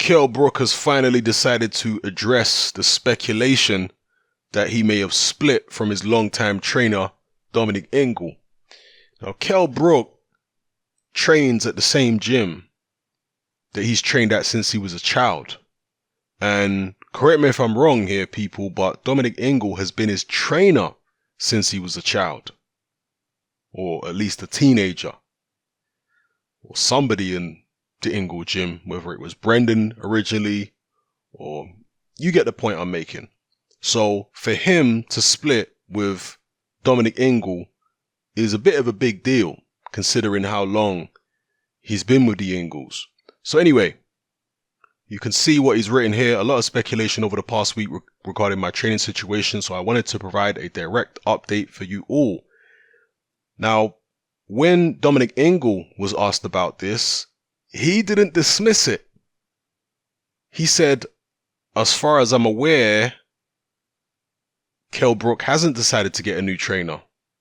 Kell Brook has finally decided to address the speculation that he may have split from his longtime trainer, Dominic Ingle. Now, Kell Brook trains at the same gym that he's trained at since he was a child. And correct me if I'm wrong here, people, but Dominic Ingle has been his trainer since he was a child. Or at least a teenager. Or somebody in the Ingle gym, whether it was Brendan originally, or you get the point I'm making. So for him to split with Dominic Ingle is a bit of a big deal, considering how long he's been with the Ingles. So anyway, you can see what he's written here. A lot of speculation over the past week regarding my training situation, so I wanted to provide a direct update for you all. Now, when Dominic Ingle was asked about this, he didn't dismiss it. He said, as far as I'm aware, Kell Brook hasn't decided to get a new trainer,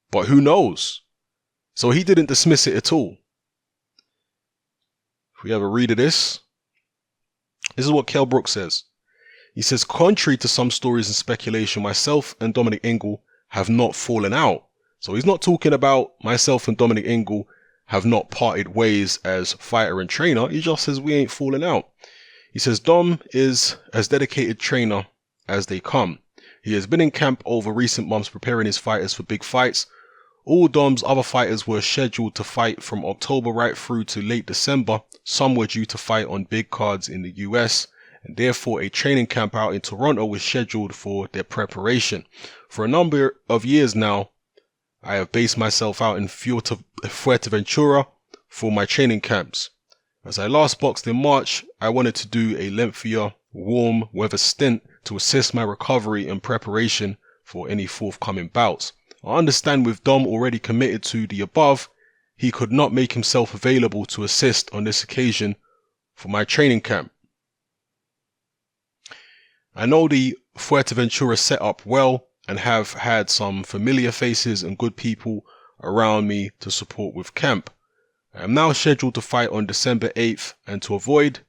but who knows? So he didn't dismiss it at all. If we have a read of this is what Kell Brook says. He says, contrary to some stories and speculation, myself and Dominic Ingle have not fallen out. So he's not talking about myself and Dominic Ingle have not parted ways as fighter and trainer. He just says we ain't falling out. He says Dom is as dedicated trainer as they come. He has been in camp over recent months preparing his fighters for big fights. All Dom's other fighters were scheduled to fight from October right through to late December. Some were due to fight on big cards in the US, and therefore a training camp out in Toronto was scheduled for their preparation. For a number of years now, I have based myself out in Fuerteventura for my training camps. As I last boxed in March, I wanted to do a lengthier, warm weather stint to assist my recovery and preparation for any forthcoming bouts. I understand with Dom already committed to the above, he could not make himself available to assist on this occasion for my training camp. I know the Fuerteventura setup well and have had some familiar faces and good people around me to support with camp. I am now scheduled to fight on December 8th, and to avoid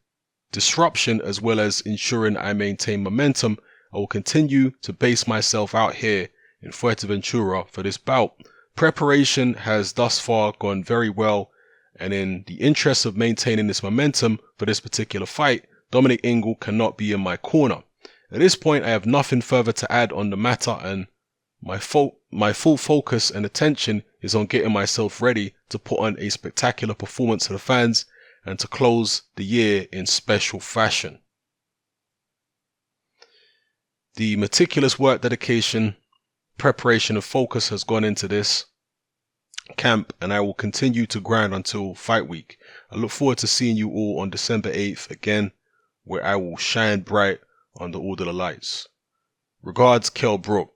disruption as well as ensuring I maintain momentum, I will continue to base myself out here in Fuerteventura for this bout. Preparation has thus far gone very well, and in the interest of maintaining this momentum for this particular fight, Dominic Ingle cannot be in my corner. At this point, I have nothing further to add on the matter, and my full focus and attention is on getting myself ready to put on a spectacular performance to the fans and to close the year in special fashion. The meticulous work, dedication, preparation and focus has gone into this camp, and I will continue to grind until fight week. I look forward to seeing you all on December 8th again, where I will shine bright under all the lights. Regards, Kell Brook.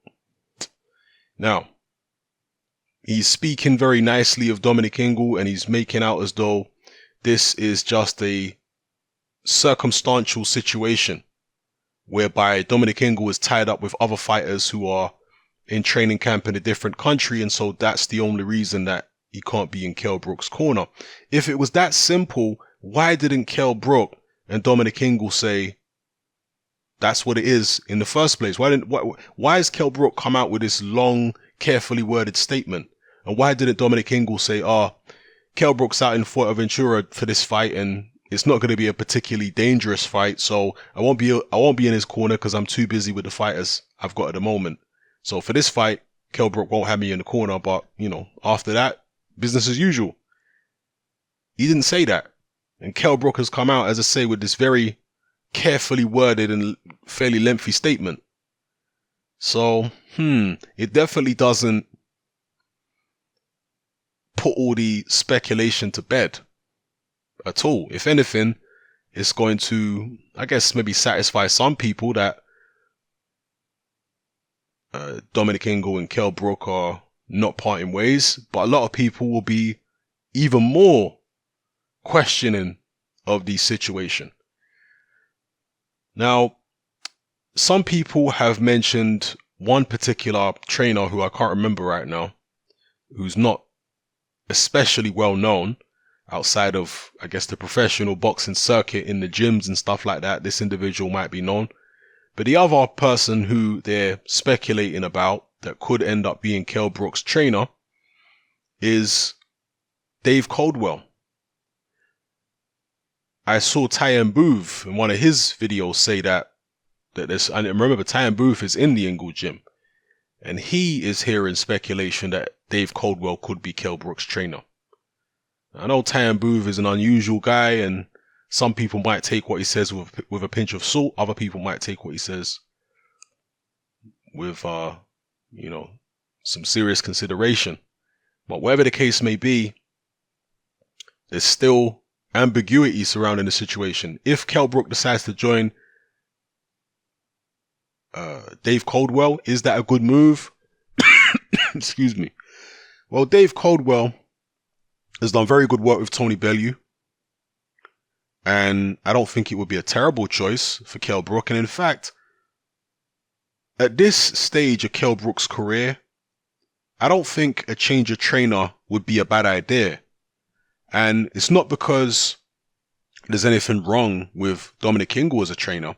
Now, he's speaking very nicely of Dominic Ingle, and he's making out as though this is just a circumstantial situation whereby Dominic Ingle is tied up with other fighters who are in training camp in a different country, and so that's the only reason that he can't be in Kell Brook's corner. If it was that simple, why didn't Kell Brook and Dominic Ingle say that's what it is in the first place? Why has Kell Brook come out with this long, carefully worded statement? And why didn't Dominic Ingle say, Kell Brook's out in Fuerteventura for this fight, and it's not going to be a particularly dangerous fight, so I won't be in his corner because I'm too busy with the fighters I've got at the moment. So for this fight, Kell Brook won't have me in the corner, but, after that, business as usual. He didn't say that. And Kell Brook has come out, as I say, with this very carefully worded and fairly lengthy statement. So, it definitely doesn't put all the speculation to bed at all. If anything, it's going to, I guess, maybe satisfy some people that Dominic Ingle and Kell Brook are not parting ways, but a lot of people will be even more questioning of the situation. Now, some people have mentioned one particular trainer who I can't remember right now, who's not especially well known, outside of, I guess, the professional boxing circuit in the gyms and stuff like that, this individual might be known. But the other person who they're speculating about that could end up being Kell Brook's trainer is Dave Coldwell. I saw Tyan Booth in one of his videos say that this, and remember, Tyan Booth is in the Ingle gym, and he is hearing speculation that Dave Coldwell could be Kell Brook's trainer. I know Tyan Booth is an unusual guy, and some people might take what he says with a pinch of salt. Other people might take what he says with, some serious consideration. But whatever the case may be, there's still ambiguity surrounding the situation. If Kell Brook decides to join Dave Coldwell, is that a good move? Excuse me. Well, Dave Coldwell has done very good work with Tony Bellew, and I don't think it would be a terrible choice for Kell Brook. And in fact, at this stage of Kell Brook's career, I don't think a change of trainer would be a bad idea. And it's not because there's anything wrong with Dominic Ingle as a trainer.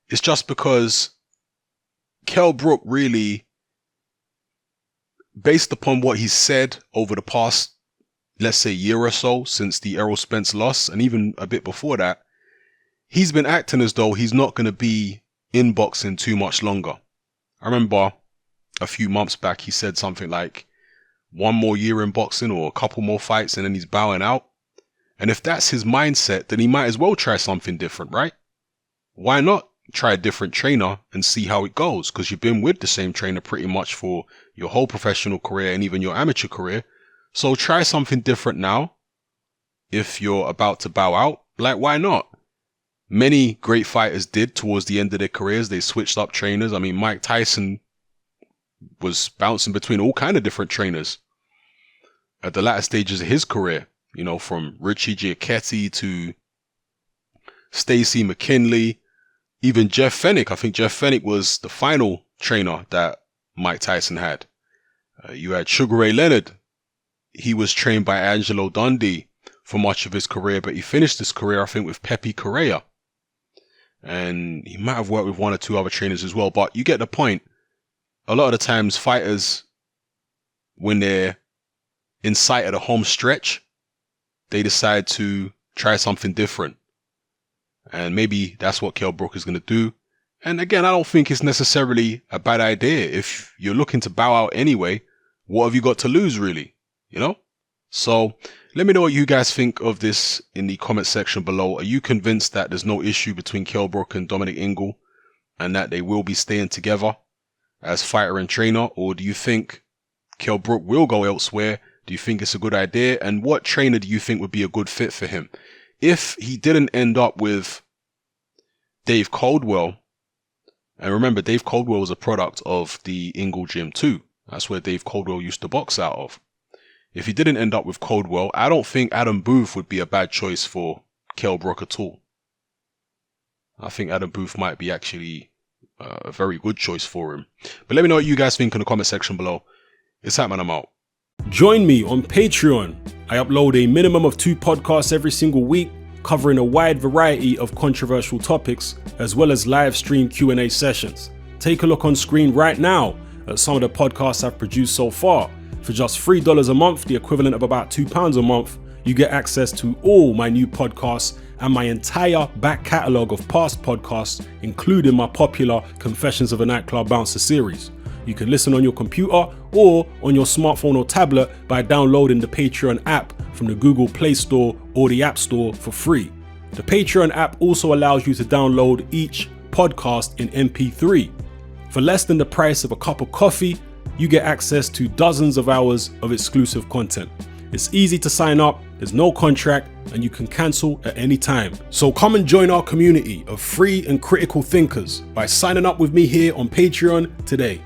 It's just because Kell Brook really, based upon what he's said over the past, let's say, year or so since the Errol Spence loss, and even a bit before that, he's been acting as though he's not going to be in boxing too much longer. I remember a few months back he said something like, one more year in boxing or a couple more fights and then he's bowing out. And if that's his mindset, then he might as well try something different, right? Why not try a different trainer and see how it goes? Because you've been with the same trainer pretty much for your whole professional career and even your amateur career. So try something different now. If you're about to bow out, like, why not? Many great fighters did towards the end of their careers. They switched up trainers. I mean, Mike Tyson was bouncing between all kind of different trainers at the latter stages of his career, from Richie Giacchetti to Stacey McKinley, even Jeff Fennick. I think Jeff Fennick was the final trainer that Mike Tyson had. You had Sugar Ray Leonard. He was trained by Angelo Dundee for much of his career, but he finished his career, I think, with Pepe Correa. And he might have worked with one or two other trainers as well, but you get the point. A lot of the times fighters, when they're in sight of the home stretch, they decide to try something different. And maybe that's what Kell Brook is going to do. And again, I don't think it's necessarily a bad idea. If you're looking to bow out anyway, what have you got to lose, really? So let me know what you guys think of this in the comment section below. Are you convinced that there's no issue between Kell Brook and Dominic Ingle and that they will be staying together as fighter and trainer? Or do you think Kell Brook will go elsewhere? Do you think it's a good idea? And what trainer do you think would be a good fit for him? If he didn't end up with Dave Coldwell, and remember, Dave Coldwell was a product of the Ingle gym too. That's where Dave Coldwell used to box out of. If he didn't end up with Coldwell, I don't think Adam Booth would be a bad choice for Kell Brook at all. I think Adam Booth might be actually a very good choice for him. But let me know what you guys think in the comment section below. It's Hatman, I'm out. Join me on Patreon. I upload a minimum of 2 podcasts every single week, covering a wide variety of controversial topics, as well as live stream Q&A sessions. Take a look on screen right now at some of the podcasts I've produced so far. For just $3 a month, the equivalent of about £2 a month, you get access to all my new podcasts and my entire back catalogue of past podcasts, including my popular Confessions of a Nightclub Bouncer series. You can listen on your computer or on your smartphone or tablet by downloading the Patreon app from the Google Play Store or the App Store for free. The Patreon app also allows you to download each podcast in MP3. For less than the price of a cup of coffee, you get access to dozens of hours of exclusive content. It's easy to sign up, there's no contract, and you can cancel at any time. So come and join our community of free and critical thinkers by signing up with me here on Patreon today.